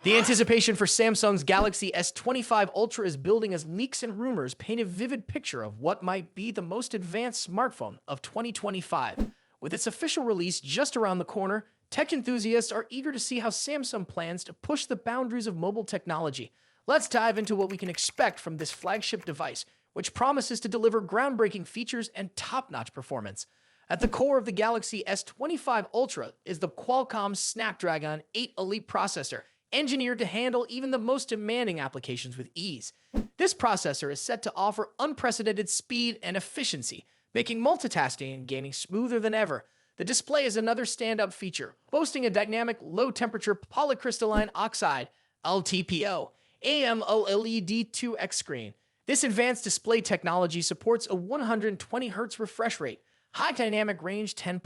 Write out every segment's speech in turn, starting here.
The anticipation for Samsung's Galaxy S25 Ultra is building as leaks and rumors paint a vivid picture of what might be the most advanced smartphone of 2025. With its official release just around the corner, tech enthusiasts are eager to see how Samsung plans to push the boundaries of mobile technology. Let's dive into what we can expect from this flagship device, which promises to deliver groundbreaking features and top-notch performance. At the core of the Galaxy S25 Ultra is the Qualcomm Snapdragon 8 Elite processor, engineered to handle even the most demanding applications with ease. This processor is set to offer unprecedented speed and efficiency, making multitasking and gaming smoother than ever. The display is another standout feature, boasting a dynamic low-temperature polycrystalline oxide (LTPO) AMOLED 2X screen. This advanced display technology supports a 120Hz refresh rate, high dynamic range 10+,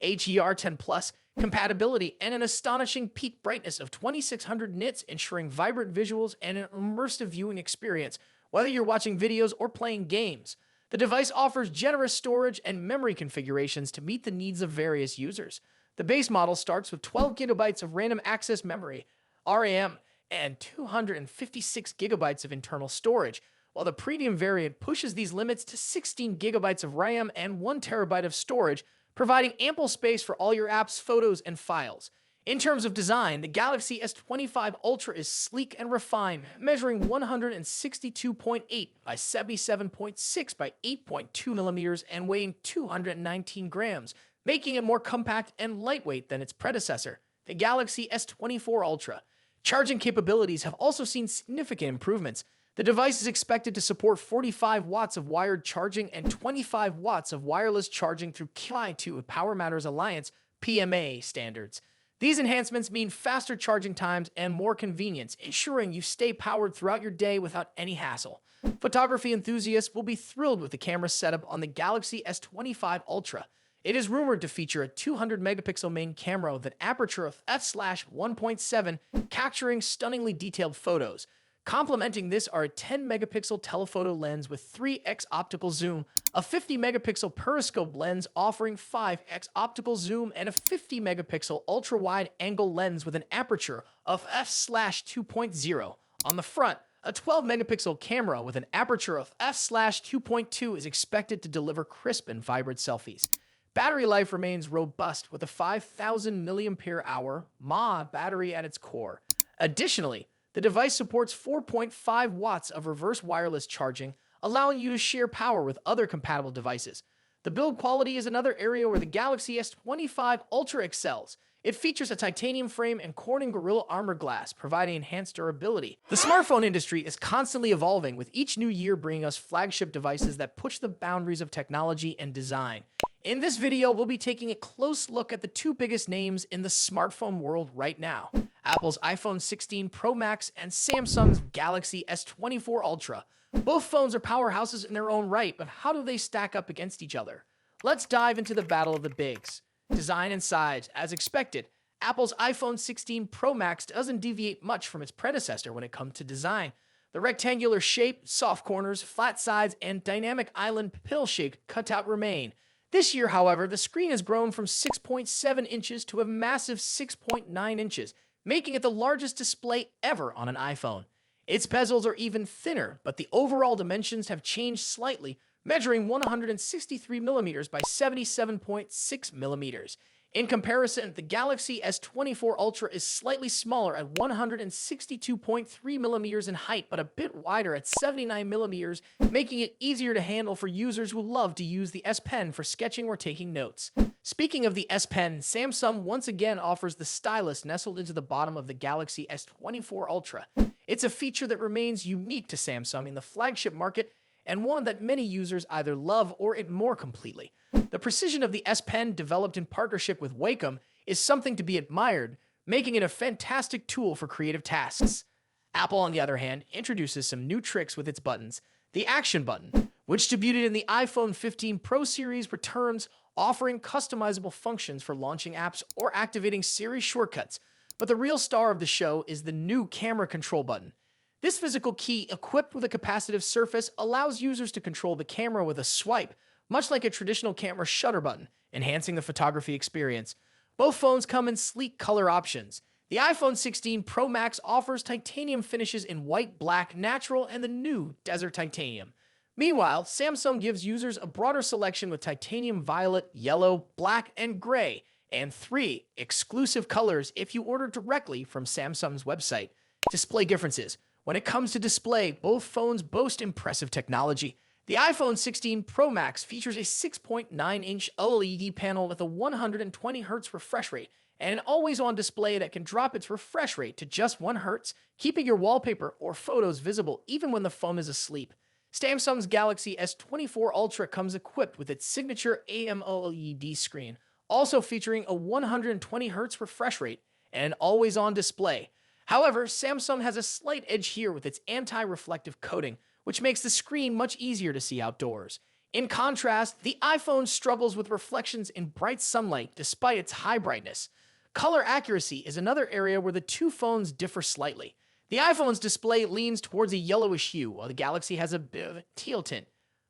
HDR 10+, compatibility, and an astonishing peak brightness of 2600 nits, ensuring vibrant visuals and an immersive viewing experience, whether you're watching videos or playing games. The device offers generous storage and memory configurations to meet the needs of various users. The base model starts with 12 GB of random access memory, RAM, and 256 GB of internal storage, while the premium variant pushes these limits to 16 GB of RAM and 1 TB of storage, providing ample space for all your apps, photos, and files. In terms of design, the Galaxy S25 Ultra is sleek and refined, measuring 162.8 by 77.6 by 8.2 mm and weighing 219 grams, making it more compact and lightweight than its predecessor, the Galaxy S24 Ultra. Charging capabilities have also seen significant improvements. The device is expected to support 45 watts of wired charging and 25 watts of wireless charging through Ki-2 Power Matters Alliance (PMA) standards. These enhancements mean faster charging times and more convenience, ensuring you stay powered throughout your day without any hassle. Photography enthusiasts will be thrilled with the camera setup on the Galaxy S25 Ultra. It is rumored to feature a 200-megapixel main camera with an aperture of f/1.7, capturing stunningly detailed photos. Complementing this are a 10-megapixel telephoto lens with 3x optical zoom, a 50-megapixel periscope lens offering 5x optical zoom, and a 50-megapixel ultra-wide angle lens with an aperture of f/2.0. On the front, a 12-megapixel camera with an aperture of f/2.2 is expected to deliver crisp and vibrant selfies. Battery life remains robust with a 5,000 mAh mAh battery at its core. Additionally, the device supports 4.5 watts of reverse wireless charging, allowing you to share power with other compatible devices. The build quality is another area where the Galaxy S25 Ultra excels. It features a titanium frame and Corning Gorilla Armor Glass, providing enhanced durability. The smartphone industry is constantly evolving, with each new year bringing us flagship devices that push the boundaries of technology and design. In this video, we'll be taking a close look at the two biggest names in the smartphone world right now: Apple's iPhone 16 Pro Max and Samsung's Galaxy S24 Ultra. Both phones are powerhouses in their own right, but how do they stack up against each other? Let's dive into the battle of the bigs. Design and size. As expected, Apple's iPhone 16 Pro Max doesn't deviate much from its predecessor when it comes to design. The rectangular shape, soft corners, flat sides, and dynamic island pill-shaped cutout remain. This year, however, the screen has grown from 6.7 inches to a massive 6.9 inches, making it the largest display ever on an iPhone. Its bezels are even thinner, but the overall dimensions have changed slightly, measuring 163 millimeters by 77.6 millimeters. In comparison, the Galaxy S24 Ultra is slightly smaller at 162.3 millimeters in height, but a bit wider at 79 millimeters, making it easier to handle for users who love to use the S Pen for sketching or taking notes. Speaking of the S Pen, Samsung once again offers the stylus nestled into the bottom of the Galaxy S24 Ultra. It's a feature that remains unique to Samsung in the flagship market, and one that many users either love or ignore completely. The precision of the S Pen, developed in partnership with Wacom, is something to be admired, making it a fantastic tool for creative tasks. Apple, on the other hand, introduces some new tricks with its buttons. The Action button, which debuted in the iPhone 15 Pro series, returns, offering customizable functions for launching apps or activating Siri shortcuts. But the real star of the show is the new Camera Control button. This physical key, equipped with a capacitive surface, allows users to control the camera with a swipe, much like a traditional camera shutter button, enhancing the photography experience. Both phones come in sleek color options. The iPhone 16 Pro Max offers titanium finishes in white, black, natural, and the new Desert Titanium. Meanwhile, Samsung gives users a broader selection with titanium violet, yellow, black, and gray, and 3 exclusive colors if you order directly from Samsung's website. Display differences. When it comes to display, both phones boast impressive technology. The iPhone 16 Pro Max features a 6.9-inch OLED panel with a 120Hz refresh rate and an always-on display that can drop its refresh rate to just 1 Hz, keeping your wallpaper or photos visible even when the phone is asleep. Samsung's Galaxy S24 Ultra comes equipped with its signature AMOLED screen, also featuring a 120Hz refresh rate and an always-on display. However, Samsung has a slight edge here with its anti-reflective coating, which makes the screen much easier to see outdoors. In contrast, the iPhone struggles with reflections in bright sunlight despite its high brightness. Color accuracy is another area where the two phones differ slightly. The iPhone's display leans towards a yellowish hue, while the Galaxy has a bit of a teal tint.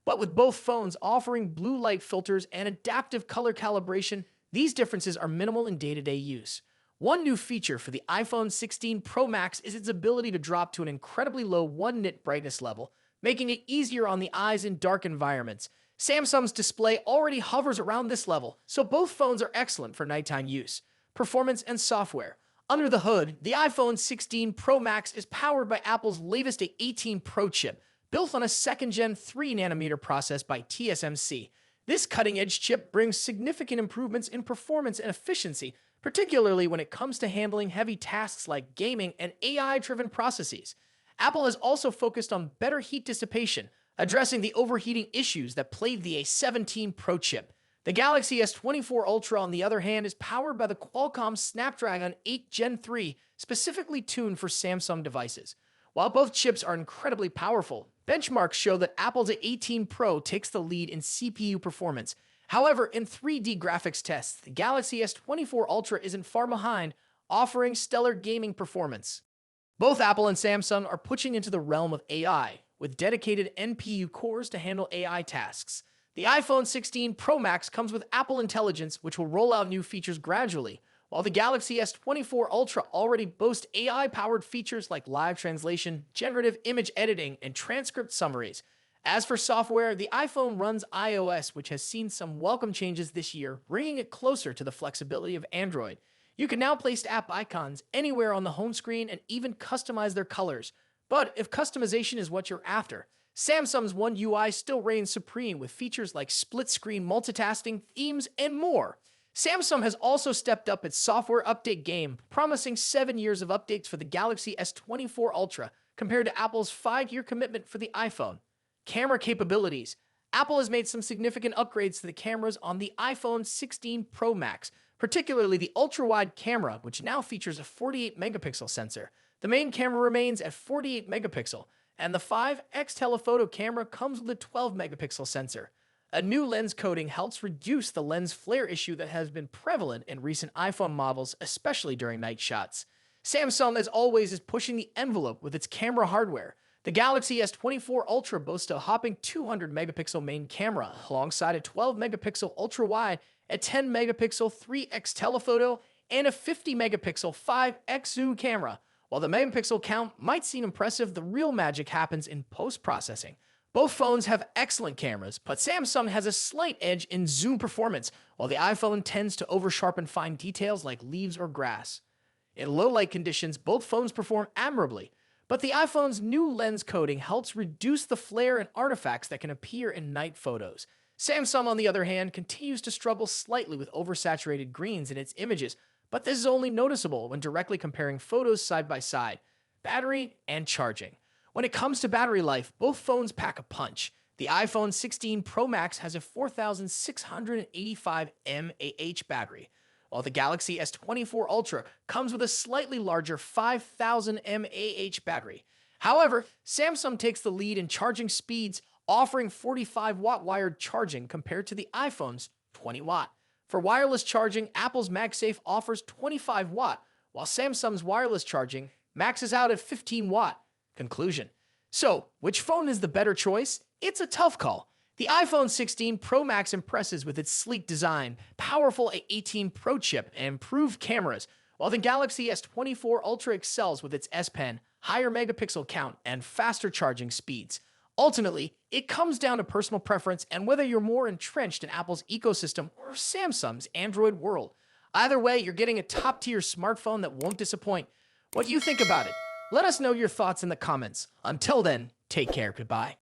But with both phones offering blue light filters and adaptive color calibration, these differences are minimal in day-to-day use. One new feature for the iPhone 16 Pro Max is its ability to drop to an incredibly low 1 nit brightness level, making it easier on the eyes in dark environments. Samsung's display already hovers around this level, so both phones are excellent for nighttime use. Performance and software. Under the hood, the iPhone 16 Pro Max is powered by Apple's latest A18 Pro chip, built on a second-gen 3nm process by TSMC. This cutting-edge chip brings significant improvements in performance and efficiency, particularly when it comes to handling heavy tasks like gaming and AI-driven processes. Apple has also focused on better heat dissipation, addressing the overheating issues that plagued the A17 Pro chip. The Galaxy S24 Ultra, on the other hand, is powered by the Qualcomm Snapdragon 8 Gen 3, specifically tuned for Samsung devices. While both chips are incredibly powerful, benchmarks show that Apple's A18 Pro takes the lead in CPU performance. However, in 3D graphics tests, the Galaxy S24 Ultra isn't far behind, offering stellar gaming performance. Both Apple and Samsung are pushing into the realm of AI, with dedicated NPU cores to handle AI tasks. The iPhone 16 Pro Max comes with Apple Intelligence, which will roll out new features gradually, while the Galaxy S24 Ultra already boasts AI-powered features like live translation, generative image editing, and transcript summaries. As for software, the iPhone runs iOS, which has seen some welcome changes this year, bringing it closer to the flexibility of Android. You can now place app icons anywhere on the home screen and even customize their colors. But if customization is what you're after, Samsung's One UI still reigns supreme with features like split-screen multitasking, themes, and more. Samsung has also stepped up its software update game, promising 7 years of updates for the Galaxy S24 Ultra compared to Apple's 5-year commitment for the iPhone. Camera capabilities. Apple has made some significant upgrades to the cameras on the iPhone 16 Pro Max, particularly the ultra-wide camera, which now features a 48-megapixel sensor. The main camera remains at 48 megapixel, and the 5x telephoto camera comes with a 12-megapixel sensor. A new lens coating helps reduce the lens flare issue that has been prevalent in recent iPhone models, especially during night shots. Samsung, as always, is pushing the envelope with its camera hardware. The Galaxy S24 Ultra boasts a hopping 200-megapixel main camera, alongside a 12-megapixel ultra-wide, a 10-megapixel 3x telephoto, and a 50-megapixel 5x zoom camera. While the megapixel count might seem impressive, the real magic happens in post-processing. Both phones have excellent cameras, but Samsung has a slight edge in zoom performance, while the iPhone tends to over-sharpen fine details like leaves or grass. In low-light conditions, both phones perform admirably, but the iPhone's new lens coating helps reduce the flare and artifacts that can appear in night photos. Samsung, on the other hand, continues to struggle slightly with oversaturated greens in its images, but this is only noticeable when directly comparing photos side by side. Battery and charging. When it comes to battery life, both phones pack a punch. The iPhone 16 Pro Max has a 4,685 mAh battery, while the Galaxy S24 Ultra comes with a slightly larger 5,000 mAh battery. However, Samsung takes the lead in charging speeds, offering 45-watt wired charging compared to the iPhone's 20-watt. For wireless charging, Apple's MagSafe offers 25-watt, while Samsung's wireless charging maxes out at 15-watt. Conclusion. So, which phone is the better choice? It's a tough call. The iPhone 16 Pro Max impresses with its sleek design, powerful A18 Pro chip, and improved cameras, while the Galaxy S24 Ultra excels with its S Pen, higher megapixel count, and faster charging speeds. Ultimately, it comes down to personal preference and whether you're more entrenched in Apple's ecosystem or Samsung's Android world. Either way, you're getting a top-tier smartphone that won't disappoint. What do you think about it? Let us know your thoughts in the comments. Until then, take care. Goodbye.